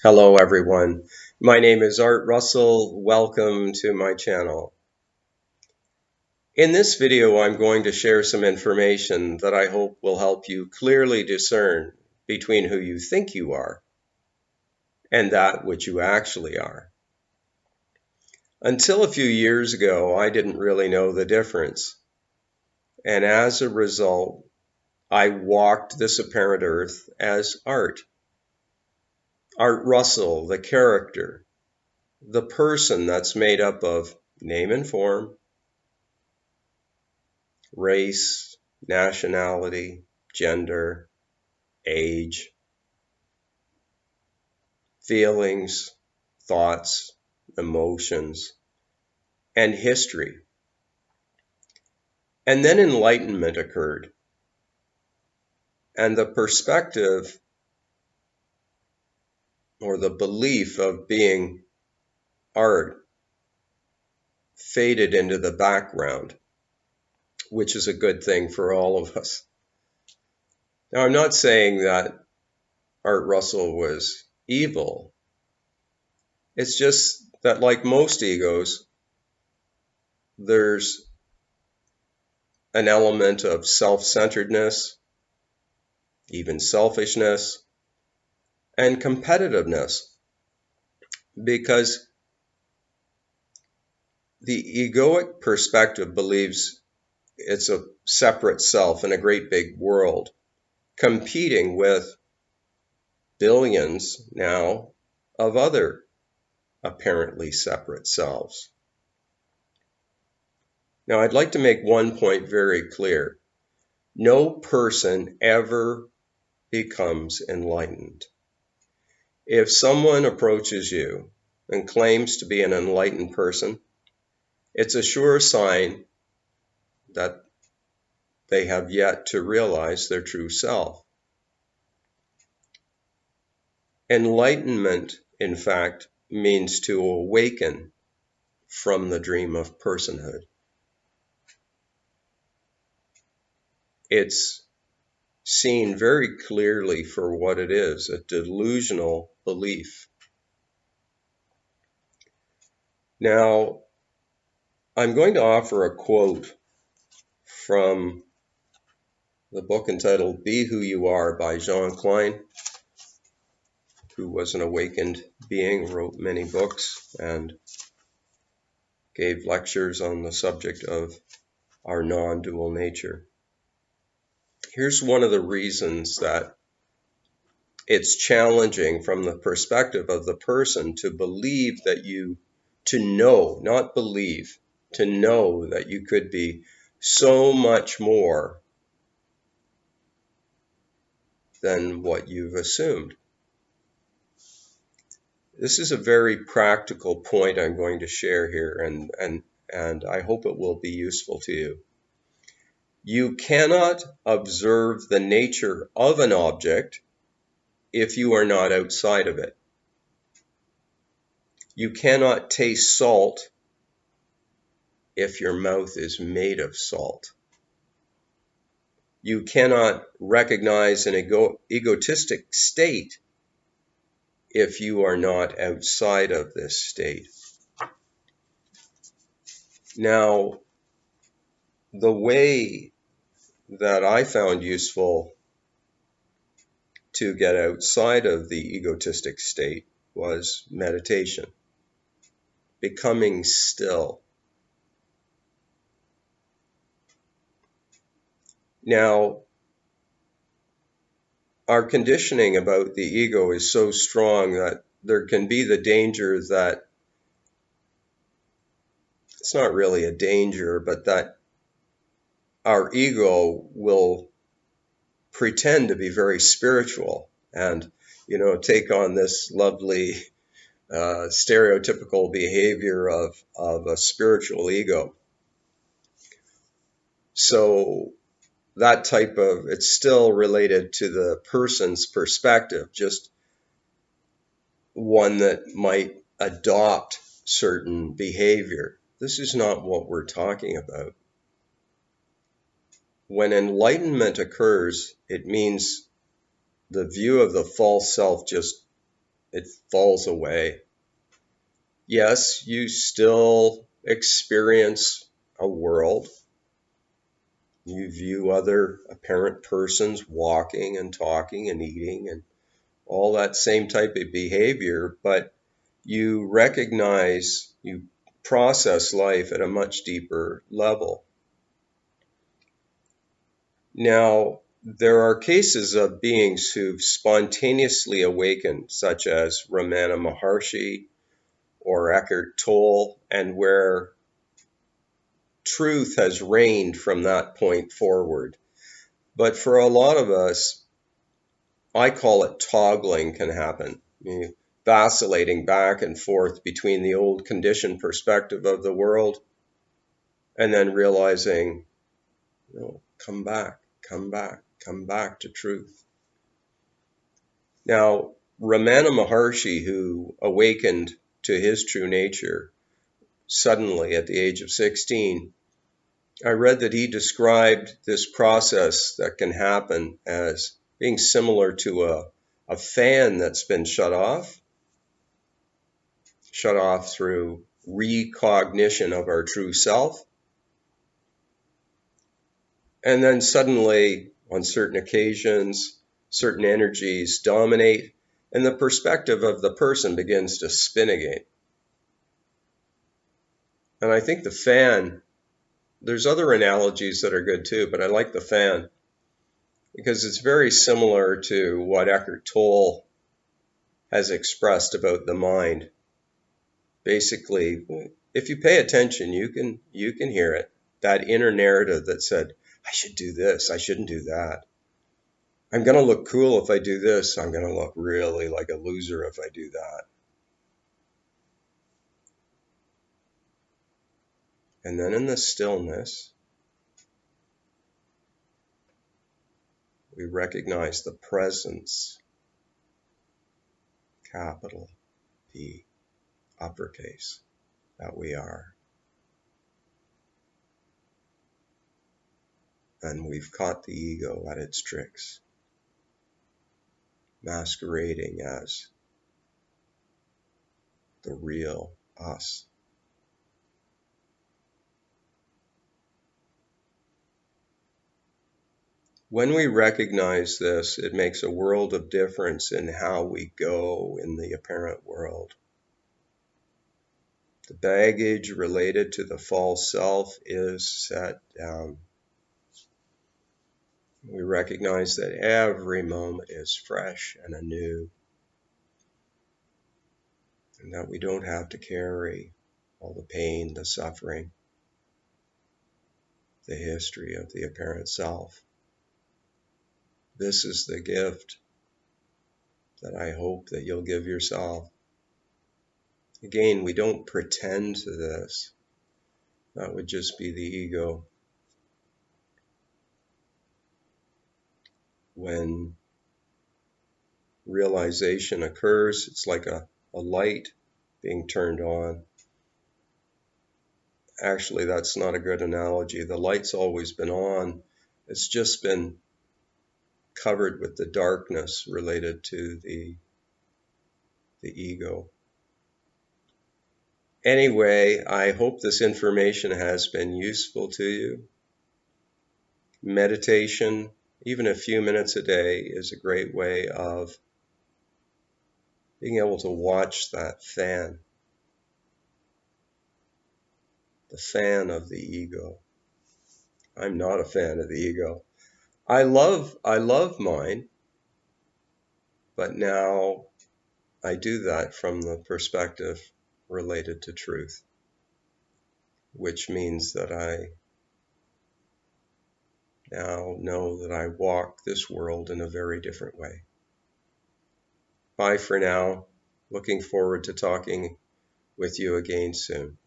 Hello everyone, my name is Art Russell. Welcome to my channel. In this video I'm going to share some information that I hope will help you clearly discern between who you think you are and that which you actually are. Until a few years ago I didn't really know the difference, and as a result I walked this apparent earth as Art. Art Russell, the character, the person that's made up of name and form, race, nationality, gender, age, feelings, thoughts, emotions, and history. And then enlightenment occurred, and the perspective or the belief of being Art faded into the background, which is a good thing for all of us. Now, I'm not saying that Art Russell was evil. It's just that, like most egos, there's an element of self-centeredness, even selfishness, and competitiveness, because the egoic perspective believes it's a separate self in a great big world, competing with billions now of other apparently separate selves. Now, I'd like to make one point very clear. No person ever becomes enlightened. If someone approaches you and claims to be an enlightened person, it's a sure sign that they have yet to realize their true self. Enlightenment, in fact, means to awaken from the dream of personhood. It's seen very clearly for what it is, a delusional belief. Now, I'm going to offer a quote from the book entitled Be Who You Are by Jean Klein, who was an awakened being, wrote many books, and gave lectures on the subject of our non-dual nature. Here's one of the reasons that it's challenging from the perspective of the person to believe that to know, not believe, to know that you could be so much more than what you've assumed. This is a very practical point I'm going to share here, and I hope it will be useful to you. You cannot observe the nature of an object if you are not outside of it. You cannot taste salt if your mouth is made of salt. You cannot recognize an egotistic state if you are not outside of this state. Now, the way that I found useful to get outside of the egotistic state was meditation, becoming still. Now, our conditioning about the ego is so strong that there can be the danger that it's not really a danger, but that our ego will pretend to be very spiritual and, take on this lovely stereotypical behavior of a spiritual ego. So that type of, it's still related to the person's perspective, just one that might adopt certain behavior. This is not what we're talking about. When enlightenment occurs, it means the view of the false self just it falls away. Yes, you still experience a world. You view other apparent persons walking and talking and eating and all that same type of behavior, but you recognize, you process life at a much deeper level. Now, there are cases of beings who've spontaneously awakened, such as Ramana Maharshi or Eckhart Tolle, and where truth has reigned from that point forward. But for a lot of us, I call it toggling can happen, vacillating back and forth between the old conditioned perspective of the world and then realizing, come back, come back, come back to truth. Now, Ramana Maharshi, who awakened to his true nature suddenly at the age of 16, I read that he described this process that can happen as being similar to a fan that's been shut off through recognition of our true self. And then suddenly, on certain occasions, certain energies dominate, and the perspective of the person begins to spin again. And I think the fan, there's other analogies that are good too, but I like the fan because it's very similar to what Eckhart Tolle has expressed about the mind. Basically, if you pay attention, you can hear it. That inner narrative that said, I should do this, I shouldn't do that. I'm going to look cool if I do this. I'm going to look really like a loser if I do that. And then in the stillness, we recognize the presence, capital P, uppercase, that we are. And we've caught the ego at its tricks, masquerading as the real us. When we recognize this, it makes a world of difference in how we go in the apparent world. The baggage related to the false self is set down. We recognize that every moment is fresh and anew, and that we don't have to carry all the pain, the suffering, the history of the apparent self. This is the gift that I hope that you'll give yourself. Again, we don't pretend to this. That would just be the ego. When realization occurs, it's like a light being turned on. Actually, that's not a good analogy. The light's always been on. It's just been covered with the darkness related to the ego. Anyway, I hope this information has been useful to you. Meditation, even a few minutes a day, is a great way of being able to watch that fan, the fan of the ego. I'm not a fan of the ego. I love mine, but now I do that from the perspective related to truth, which means that I now know that I walk this world in a very different way. Bye for now. Looking forward to talking with you again soon.